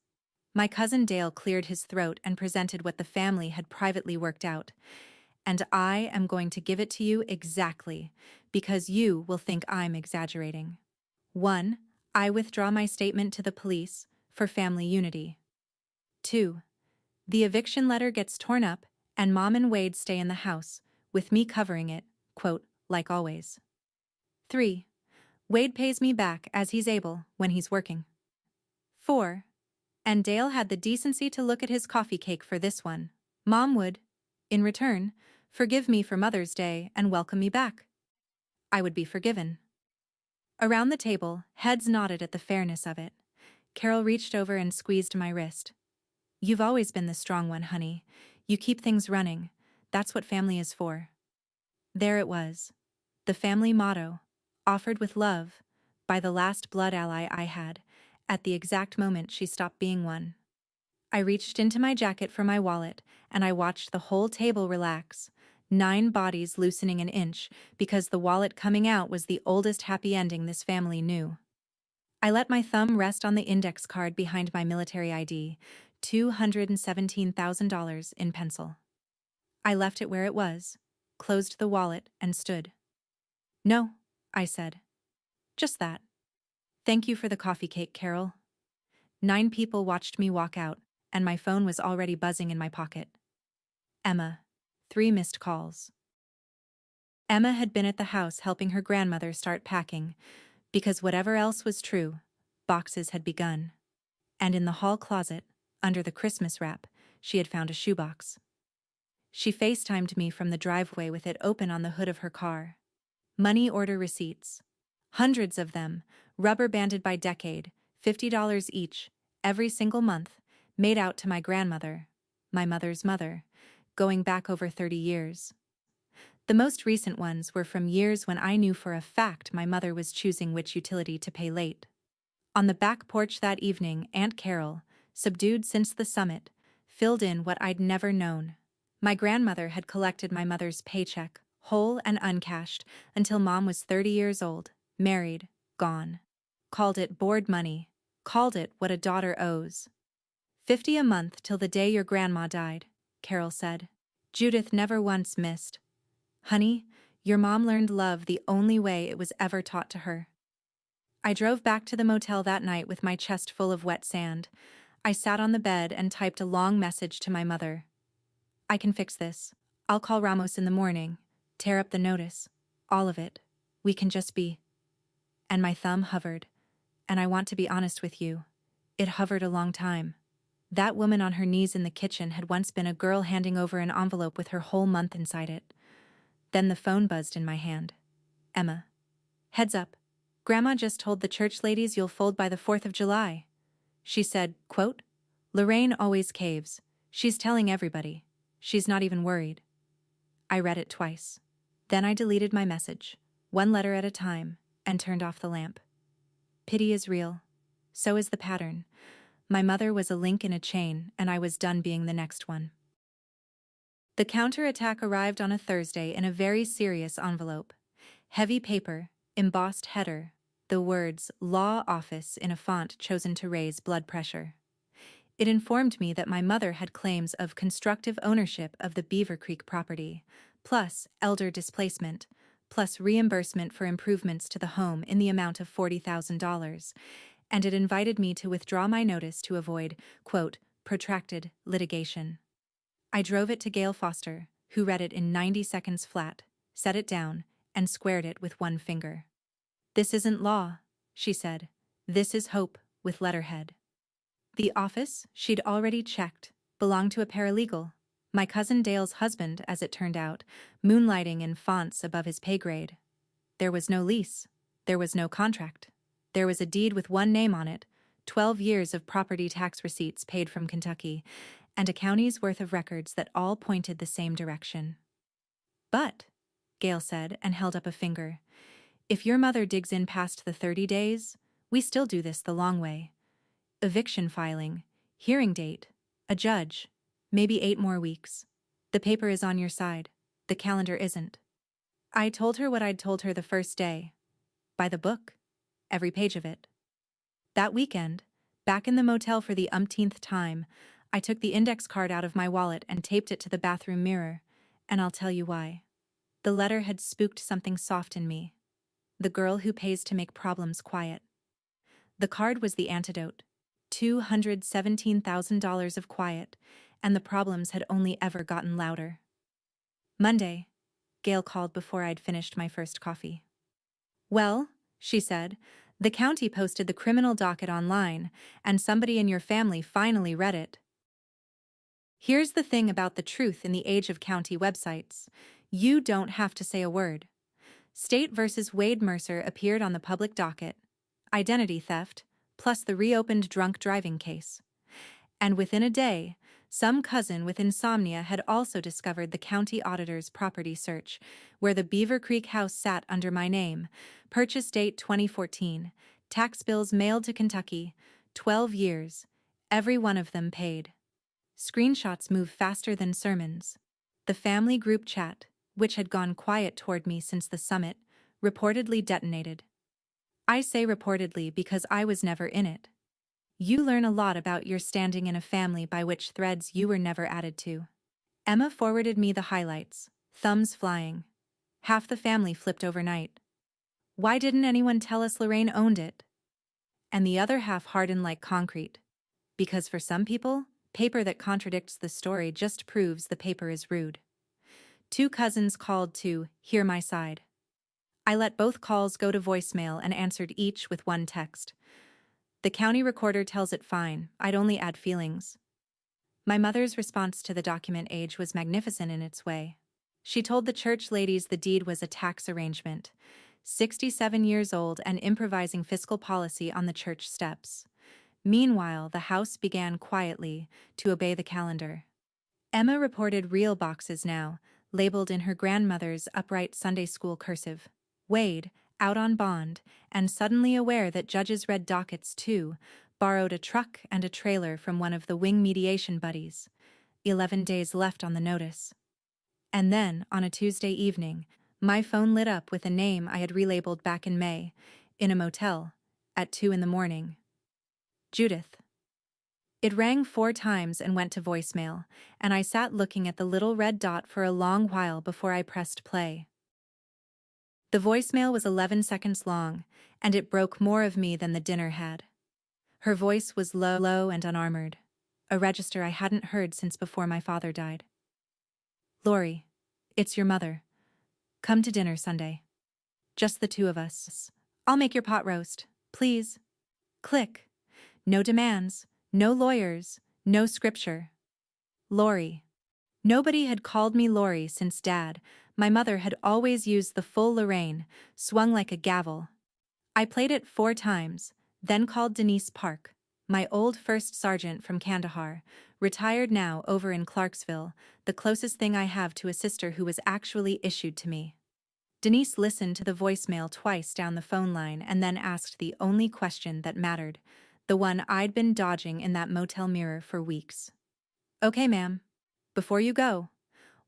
[SPEAKER 1] My cousin Dale cleared his throat and presented what the family had privately worked out. And I am going to give it to you exactly, because you will think I'm exaggerating. 1. I withdraw my statement to the police for family unity. 2. The eviction letter gets torn up, and Mom and Wade stay in the house, with me covering it, quote, like always. 3. Wade pays me back as he's able when he's working. 4. And Dale had the decency to look at his coffee cake for this one. Mom would, in return, forgive me for Mother's Day and welcome me back. I would be forgiven. Around the table, heads nodded at the fairness of it. Carol reached over and squeezed my wrist. You've always been the strong one, honey. You keep things running. That's what family is for. There it was. The family motto, offered with love, by the last blood ally I had, at the exact moment she stopped being one. I reached into my jacket for my wallet, and I watched the whole table relax, 9 bodies loosening an inch, because the wallet coming out was the oldest happy ending this family knew. I let my thumb rest on the index card behind my military ID, $217,000 in pencil. I left it where it was, closed the wallet, and stood. No, I said. Just that. Thank you for the coffee cake, Carol. 9 people watched me walk out, and my phone was already buzzing in my pocket. Emma. 3 missed calls. Emma had been at the house helping her grandmother start packing, because whatever else was true, boxes had begun. And in the hall closet, under the Christmas wrap, she had found a shoebox. She FaceTimed me from the driveway with it open on the hood of her car. Money order receipts. Hundreds of them, rubber-banded by decade, $50 each, every single month, made out to my grandmother, my mother's mother, going back over 30 years. The most recent ones were from years when I knew for a fact my mother was choosing which utility to pay late. On the back porch that evening, Aunt Carol, subdued since the summit, filled in what I'd never known. My grandmother had collected my mother's paycheck, whole and uncashed, until Mom was 30 years old, married, gone. Called it board money, called it what a daughter owes. 50 a month till the day your grandma died, Carol said. Judith never once missed. Honey, your mom learned love the only way it was ever taught to her. I drove back to the motel that night with my chest full of wet sand. I sat on the bed and typed a long message to my mother. I can fix this. I'll call Ramos in the morning, tear up the notice, all of it. We can just be. And my thumb hovered. And I want to be honest with you. It hovered a long time. That woman on her knees in the kitchen had once been a girl handing over an envelope with her whole month inside it. Then the phone buzzed in my hand. Emma. Heads up. Grandma just told the church ladies you'll fold by the 4th of July. She said, quote, Lorraine always caves. She's telling everybody. She's not even worried. I read it twice. Then I deleted my message, 1 letter at a time, and turned off the lamp. Pity is real. So is the pattern. My mother was a link in a chain, and I was done being the next one. The counterattack arrived on a Thursday in a very serious envelope. Heavy paper, embossed header, the words Law Office in a font chosen to raise blood pressure. It informed me that my mother had claims of constructive ownership of the Beaver Creek property, plus elder displacement, plus reimbursement for improvements to the home in the amount of $40,000, and it invited me to withdraw my notice to avoid, quote, protracted litigation. I drove it to Gail Foster, who read it in 90 seconds flat, set it down, and squared it with one finger. This isn't law, she said. This is hope, with letterhead. The office, she'd already checked, belonged to a paralegal, my cousin Dale's husband, as it turned out, moonlighting in fonts above his pay grade. There was no lease. There was no contract. There was a deed with one name on it, 12 years of property tax receipts paid from Kentucky, and a county's worth of records that all pointed the same direction. But, Gail said and held up a finger, if your mother digs in past the 30 days, we still do this the long way. Eviction filing, hearing date, a judge, maybe 8 more weeks. The paper is on your side. The calendar isn't. I told her what I'd told her the first day. By the book. Every page of it. That weekend, back in the motel for the umpteenth time, I took the index card out of my wallet and taped it to the bathroom mirror, and I'll tell you why. The letter had spooked something soft in me. The girl who pays to make problems quiet. The card was the antidote. $217,000 of quiet, and the problems had only ever gotten louder. Monday, Gail called before I'd finished my first coffee. Well, she said. The county posted the criminal docket online, and somebody in your family finally read it. Here's the thing about the truth in the age of county websites. You don't have to say a word. State versus Wade Mercer appeared on the public docket. Identity theft, plus the reopened drunk driving case. And within a day, some cousin with insomnia had also discovered the county auditor's property search, where the Beaver Creek house sat under my name. Purchase date 2014. Tax bills mailed to Kentucky. 12 years. Every one of them paid. Screenshots move faster than sermons. The family group chat, which had gone quiet toward me since the summit, reportedly detonated. I say reportedly because I was never in it. You learn a lot about your standing in a family by which threads you were never added to. Emma forwarded me the highlights, thumbs flying. Half the family flipped overnight. Why didn't anyone tell us Lorraine owned it? And the other half hardened like concrete. Because for some people, paper that contradicts the story just proves the paper is rude. 2 cousins called to hear my side. I let both calls go to voicemail and answered each with one text. The county recorder tells it fine, I'd only add feelings. My mother's response to the document age was magnificent in its way. She told the church ladies the deed was a tax arrangement, 67 years old and improvising fiscal policy on the church steps. Meanwhile, the house began quietly to obey the calendar. Emma reported real boxes now, labeled in her grandmother's upright Sunday school cursive. Wade, out on bond, and suddenly aware that judges read dockets too, borrowed a truck and a trailer from one of the wing mediation buddies. 11 days left on the notice. And then, on a Tuesday evening, my phone lit up with a name I had relabeled back in May, in a motel, at 2 in the morning. Judith. It rang 4 times and went to voicemail, and I sat looking at the little red dot for a long while before I pressed play. The voicemail was 11 seconds long, and it broke more of me than the dinner had. Her voice was low and unarmored, a register I hadn't heard since before my father died. Lori, it's your mother. Come to dinner Sunday. Just the 2 of us. I'll make your pot roast, please. Click. No demands, no lawyers, no scripture. Lori. Nobody had called me Lori since Dad. My mother had always used the full Lorraine, swung like a gavel. I played it 4 times, then called Denise Park, my old first sergeant from Kandahar, retired now over in Clarksville, the closest thing I have to a sister who was actually issued to me. Denise listened to the voicemail twice down the phone line and then asked the only question that mattered, the one I'd been dodging in that motel mirror for weeks. Okay, ma'am. Before you go,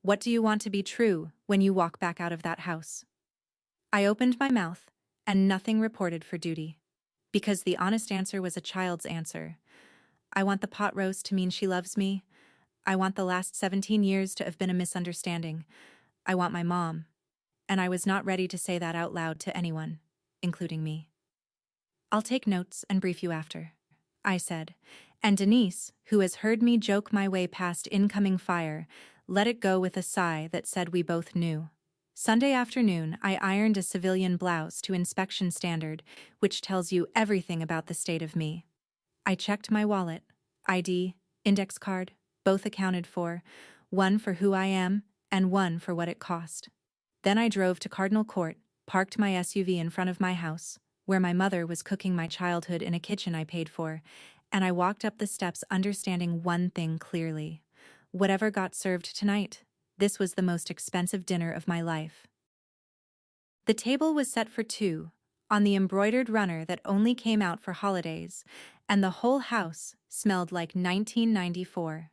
[SPEAKER 1] what do you want to be true when you walk back out of that house? I opened my mouth, and nothing reported for duty. Because the honest answer was a child's answer. I want the pot roast to mean she loves me. I want the last 17 years to have been a misunderstanding. I want my mom. And I was not ready to say that out loud to anyone, including me. I'll take notes and brief you after, I said, and Denise, who has heard me joke my way past incoming fire, let it go with a sigh that said we both knew. Sunday afternoon, I ironed a civilian blouse to inspection standard, which tells you everything about the state of me. I checked my wallet, ID, index card, both accounted for, one for who I am and one for what it cost. Then I drove to Cardinal Court, parked my SUV in front of my house, where my mother was cooking my childhood in a kitchen I paid for, and I walked up the steps understanding one thing clearly. Whatever got served tonight, this was the most expensive dinner of my life. The table was set for 2, on the embroidered runner that only came out for holidays, and the whole house smelled like 1994.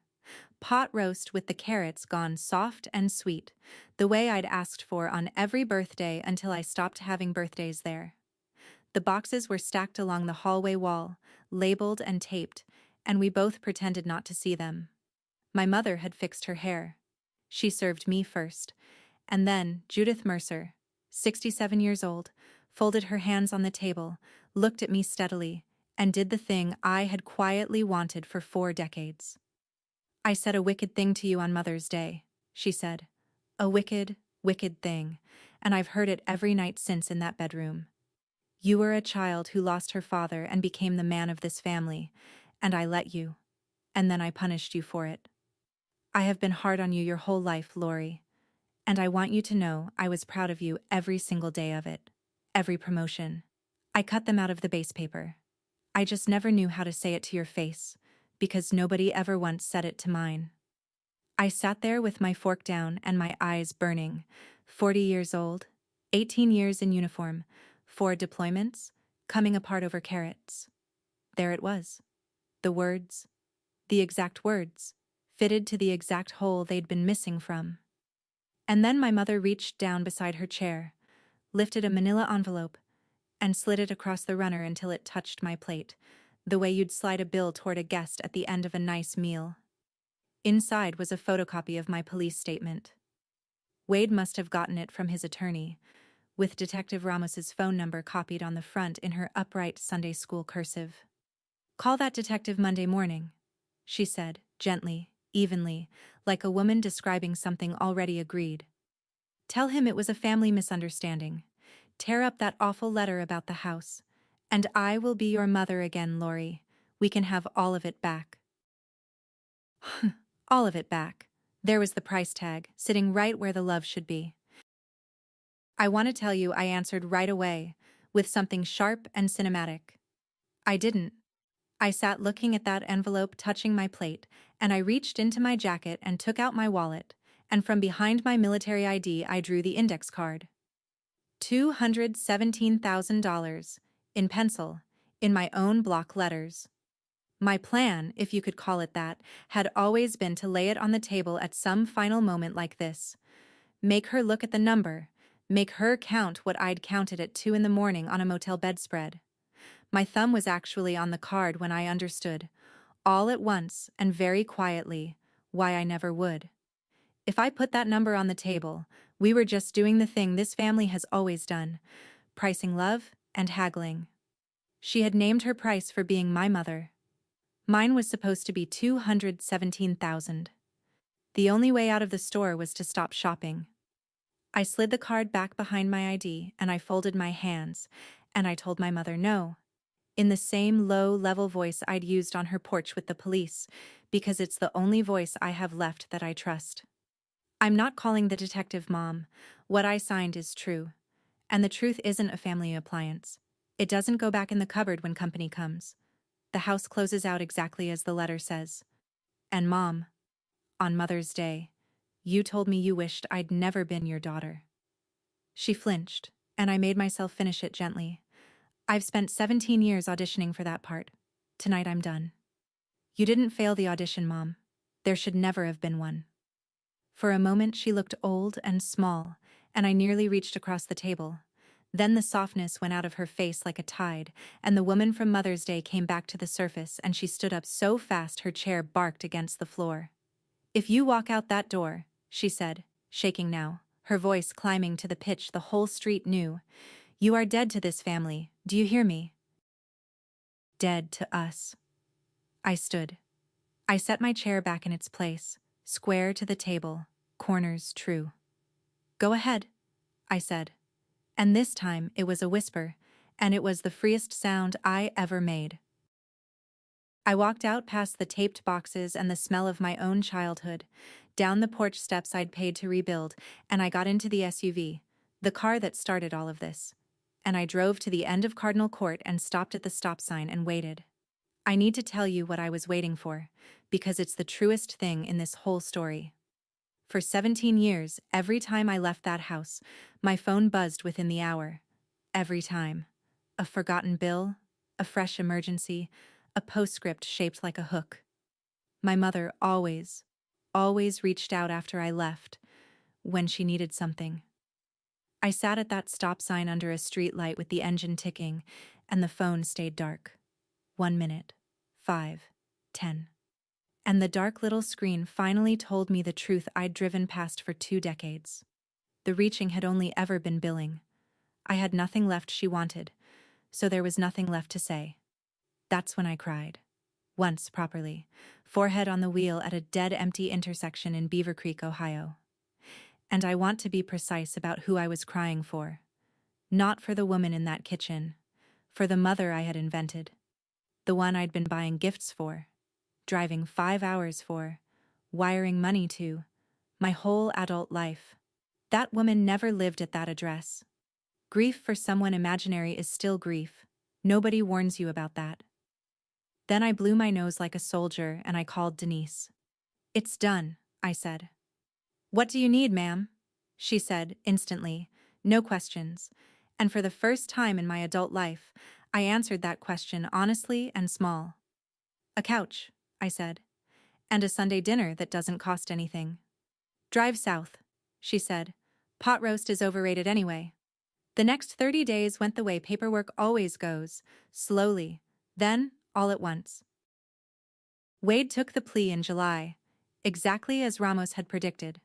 [SPEAKER 1] Pot roast with the carrots gone soft and sweet, the way I'd asked for on every birthday until I stopped having birthdays there. The boxes were stacked along the hallway wall, labeled and taped, and we both pretended not to see them. My mother had fixed her hair. She served me first, and then Judith Mercer, 67 years old, folded her hands on the table, looked at me steadily, and did the thing I had quietly wanted for 4 decades. I said a wicked thing to you on Mother's Day, she said. A wicked, wicked thing, and I've heard it every night since in that bedroom. You were a child who lost her father and became the man of this family, and I let you. And then I punished you for it. I have been hard on you your whole life, Lori. And I want you to know I was proud of you every single day of it. Every promotion. I cut them out of the base paper. I just never knew how to say it to your face, because nobody ever once said it to mine. I sat there with my fork down and my eyes burning. 40 years old, 18 years in uniform, 4 deployments, coming apart over carrots. There it was. The words. The exact words. Fitted to the exact hole they'd been missing from. And then my mother reached down beside her chair, lifted a manila envelope, and slid it across the runner until it touched my plate, the way you'd slide a bill toward a guest at the end of a nice meal. Inside was a photocopy of my police statement. Wade must have gotten it from his attorney, with Detective Ramos's phone number copied on the front in her upright Sunday school cursive. Call that detective Monday morning, she said, gently, evenly, like a woman describing something already agreed. Tell him it was a family misunderstanding. Tear up that awful letter about the house. And I will be your mother again, Lori. We can have all of it back. All of it back. There was the price tag, sitting right where the love should be. I want to tell you I answered right away, with something sharp and cinematic. I didn't. I sat looking at that envelope touching my plate, and I reached into my jacket and took out my wallet, and from behind my military ID I drew the index card. $217,000, in pencil, in my own block letters. My plan, if you could call it that, had always been to lay it on the table at some final moment like this. Make her look at the number, make her count what I'd counted at 2 in the morning on a motel bedspread. My thumb was actually on the card when I understood, all at once and very quietly, why I never would. If I put that number on the table, we were just doing the thing this family has always done, pricing love and haggling. She had named her price for being my mother. Mine was supposed to be $217,000. The only way out of the store was to stop shopping. I slid the card back behind my ID and I folded my hands, and I told my mother no, in the same low-level voice I'd used on her porch with the police, because it's the only voice I have left that I trust. I'm not calling the detective Mom. What I signed is true. And the truth isn't a family appliance. It doesn't go back in the cupboard when company comes. The house closes out exactly as the letter says. And Mom, on Mother's Day, you told me you wished I'd never been your daughter. She flinched, and I made myself finish it gently. I've spent 17 years auditioning for that part. Tonight I'm done. You didn't fail the audition, Mom. There should never have been one. For a moment she looked old and small, and I nearly reached across the table. Then the softness went out of her face like a tide, and the woman from Mother's Day came back to the surface, and she stood up so fast her chair barked against the floor. If you walk out that door, she said, shaking now, her voice climbing to the pitch the whole street knew, you are dead to this family, do you hear me? Dead to us. I stood. I set my chair back in its place, square to the table, corners true. Go ahead, I said. And this time it was a whisper, and it was the freest sound I ever made. I walked out past the taped boxes and the smell of my own childhood, down the porch steps I'd paid to rebuild, and I got into the SUV, the car that started all of this. And I drove to the end of Cardinal Court and stopped at the stop sign and waited. I need to tell you what I was waiting for, because it's the truest thing in this whole story. For 17 years, every time I left that house, my phone buzzed within the hour. Every time. A forgotten bill, a fresh emergency, a postscript shaped like a hook. My mother always reached out after I left, when she needed something. I sat at that stop sign under a street light with the engine ticking, and the phone stayed dark. 1 minute, 5, 10. And the dark little screen finally told me the truth I'd driven past for 2 decades. The reaching had only ever been billing. I had nothing left she wanted, so there was nothing left to say. That's when I cried. Once properly, forehead on the wheel at a dead-empty intersection in Beaver Creek, Ohio. And I want to be precise about who I was crying for. Not for the woman in that kitchen. for the mother I had invented, the one I'd been buying gifts for, driving 5 hours for, wiring money to, my whole adult life. That woman never lived at that address. Grief for someone imaginary is still grief. Nobody warns you about that. Then I blew my nose like a soldier and I called Denise. "It's done," I said. "What do you need, ma'am?" she said instantly, no questions. And for the first time in my adult life, I answered that question honestly and small. "A couch," I said, "and a Sunday dinner that doesn't cost anything." "Drive south," she said. "Pot roast is overrated anyway." The next 30 days went the way paperwork always goes, slowly, then all at once. Wade took the plea in July, exactly as Ramos had predicted.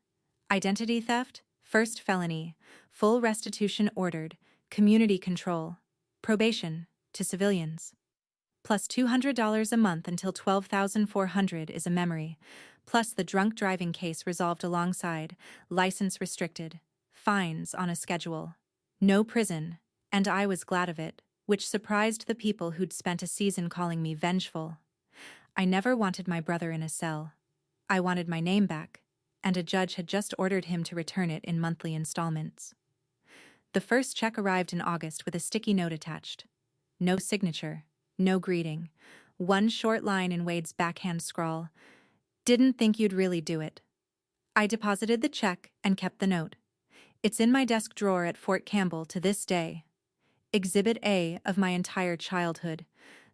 [SPEAKER 1] Identity theft, first felony, full restitution ordered, community control, probation, to civilians. Plus $200 a month until $12,400 is a memory, plus the drunk driving case resolved alongside, license restricted, fines on a schedule. No prison, and I was glad of it, which surprised the people who'd spent a season calling me vengeful. I never wanted my brother in a cell. I wanted my name back, and a judge had just ordered him to return it in monthly installments. The first check arrived in August with a sticky note attached. No signature, no greeting. One short line in Wade's backhand scrawl. "Didn't think you'd really do it." I deposited the check and kept the note. It's in my desk drawer at Fort Campbell to this day. Exhibit A of my entire childhood,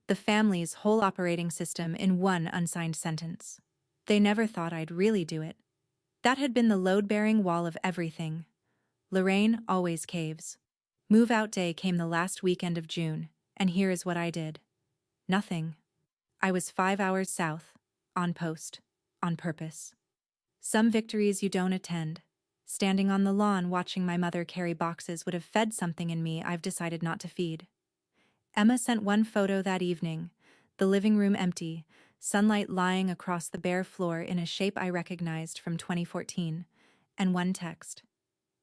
[SPEAKER 1] the family's whole operating system in one unsigned sentence. They never thought I'd really do it. That had been the load-bearing wall of everything. Lorraine always caves. Move-out day came the last weekend of June, and here is what I did. Nothing. I was 5 hours south, on post, on purpose. Some victories you don't attend. Standing on the lawn watching my mother carry boxes would have fed something in me I've decided not to feed. Emma sent one photo that evening, the living room empty, sunlight lying across the bare floor in a shape I recognized from 2014, and one text.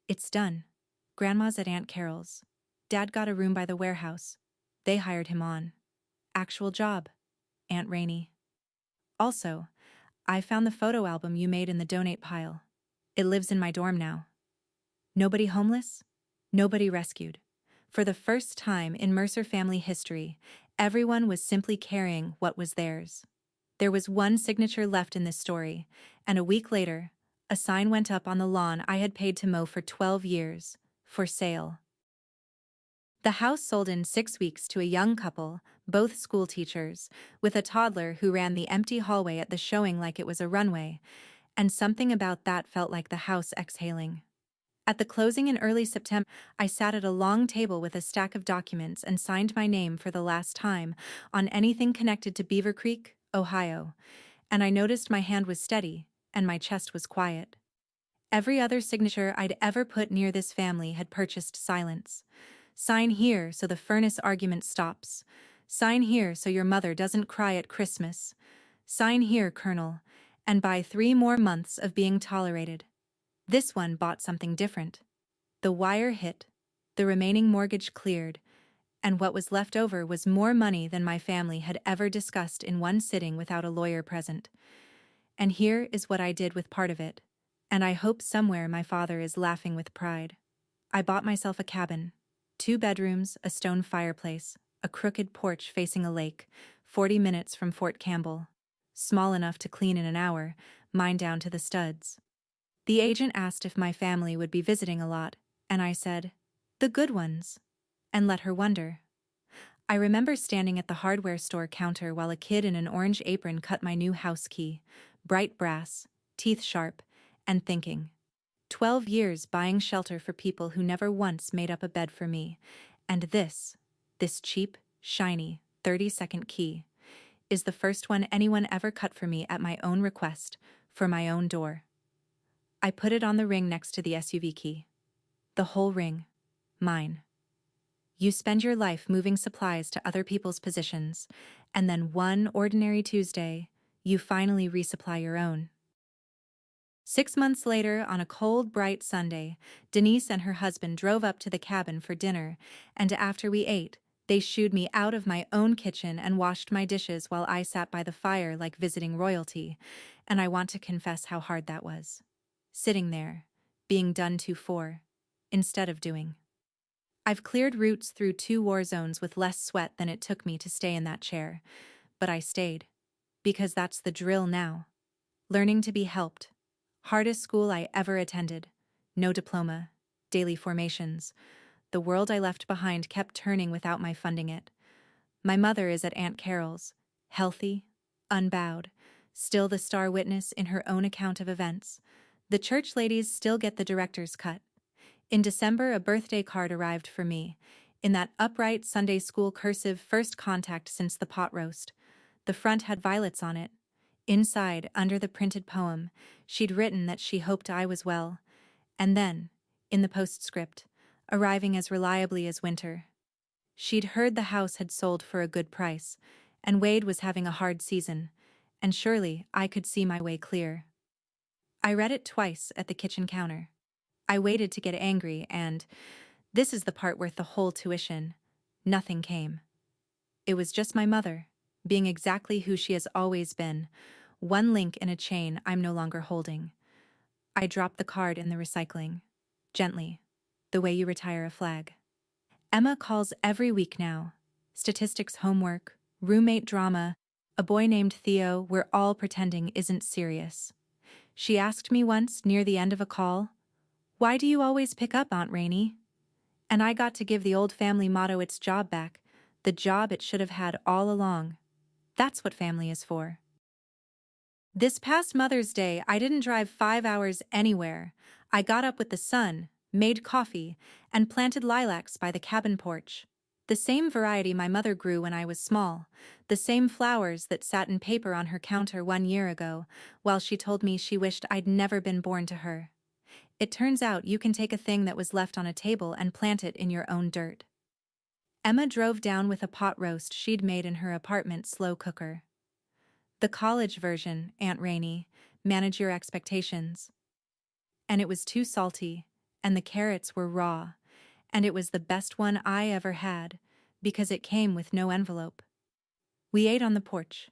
[SPEAKER 1] "It's done. Grandma's at Aunt Carol's. Dad got a room by the warehouse. They hired him on. Actual job. Aunt Rainey. Also, I found the photo album you made in the donate pile. It lives in my dorm now. Nobody homeless? Nobody rescued. For the first time in Mercer family history, everyone was simply carrying what was theirs. There was one signature left in this story, and a week later, a sign went up on the lawn I had paid to mow for 12 years, for sale. The house sold in 6 weeks to a young couple, both school teachers, with a toddler who ran the empty hallway at the showing like it was a runway, and something about that felt like the house exhaling. At the closing in early September, I sat at a long table with a stack of documents and signed my name for the last time on anything connected to Beaver Creek, Ohio, and I noticed my hand was steady and my chest was quiet. Every other signature I'd ever put near this family had purchased silence. Sign here so the furnace argument stops. Sign here so your mother doesn't cry at Christmas. Sign here, Colonel, and buy 3 more months of being tolerated. This one bought something different. The wire hit, the remaining mortgage cleared, and what was left over was more money than my family had ever discussed in one sitting without a lawyer present. And here is what I did with part of it, and I hope somewhere my father is laughing with pride. I bought myself a cabin, 2 bedrooms, a stone fireplace, a crooked porch facing a lake, 40 minutes from Fort Campbell. Small enough to clean in an hour, mine down to the studs. The agent asked if my family would be visiting a lot, and I said, "The good ones," and let her wonder. I remember standing at the hardware store counter while a kid in an orange apron cut my new house key, bright brass, teeth sharp, and thinking, 12 years buying shelter for people who never once made up a bed for me, and this cheap, shiny, 30-second key, is the first one anyone ever cut for me at my own request, for my own door. I put it on the ring next to the SUV key. The whole ring. Mine. You spend your life moving supplies to other people's positions, and then one ordinary Tuesday, you finally resupply your own. 6 months later, on a cold, bright Sunday, Denise and her husband drove up to the cabin for dinner, and after we ate, They shooed me out of my own kitchen and washed my dishes while I sat by the fire like visiting royalty, and I want to confess how hard that was. Sitting there, being done to for, instead of doing. I've cleared routes through 2 war zones with less sweat than it took me to stay in that chair, but I stayed. Because that's the drill now. Learning to be helped. Hardest school I ever attended. No diploma. Daily formations. The world I left behind kept turning without my funding it. My mother is at Aunt Carol's. Healthy. Unbowed. Still the star witness in her own account of events. The church ladies still get the director's cut. In December, a birthday card arrived for me. In that upright Sunday school cursive first contact since the pot roast. The front had violets on it. Inside, under the printed poem, she'd written that she hoped I was well. And then, in the postscript, arriving as reliably as winter. She'd heard the house had sold for a good price, and Wade was having a hard season, and surely I could see my way clear. I read it twice at the kitchen counter. I waited to get angry and, this is the part worth the whole tuition, nothing came. It was just my mother, being exactly who she has always been, one link in a chain I'm no longer holding. I dropped the card in the recycling. Gently, the way you retire a flag. Emma calls every week now. Statistics homework, roommate drama, a boy named Theo we're all pretending isn't serious. She asked me once near the end of a call, "Why do you always pick up, Aunt Rainey?" And I got to give the old family motto its job back, the job it should have had all along. That's what family is for. This past Mother's Day, I didn't drive 5 hours anywhere. I got up with the sun, made coffee, and planted lilacs by the cabin porch. The same variety my mother grew when I was small, the same flowers that sat in paper on her counter 1 year ago, while she told me she wished I'd never been born to her. It turns out you can take a thing that was left on a table and plant it in your own dirt. Emma drove down with a pot roast she'd made in her apartment slow cooker. The college version, Aunt Rainey, manage your expectations. And it was too salty, and the carrots were raw, and it was the best one I ever had, because it came with no envelope. We ate on the porch.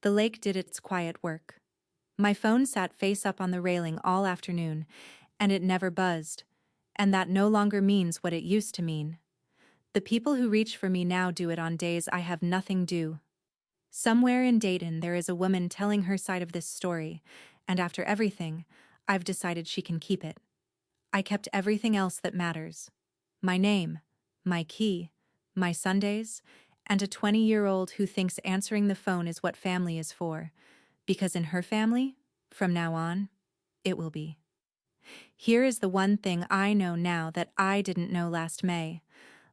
[SPEAKER 1] The lake did its quiet work. My phone sat face up on the railing all afternoon, and it never buzzed, and that no longer means what it used to mean. The people who reach for me now do it on days I have nothing due. Somewhere in Dayton there is a woman telling her side of this story, and after everything, I've decided she can keep it. I kept everything else that matters. My name, my key, my Sundays, and a 20-year-old who thinks answering the phone is what family is for, because in her family, from now on, it will be. Here is the one thing I know now that I didn't know last May.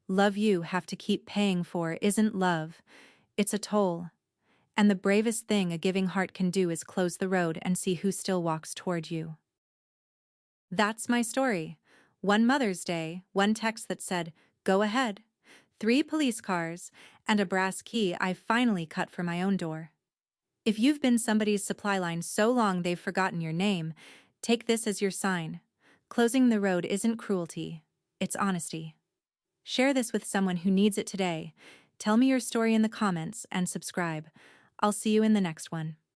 [SPEAKER 1] Love you have to keep paying for isn't love, it's a toll. And the bravest thing a giving heart can do is close the road and see who still walks toward you. That's my story. One Mother's Day, one text that said, "Go ahead." 3 police cars, and a brass key I finally cut for my own door. If you've been somebody's supply line so long they've forgotten your name, take this as your sign. Closing the road isn't cruelty, it's honesty. Share this with someone who needs it today. Tell me your story in the comments and subscribe. I'll see you in the next one.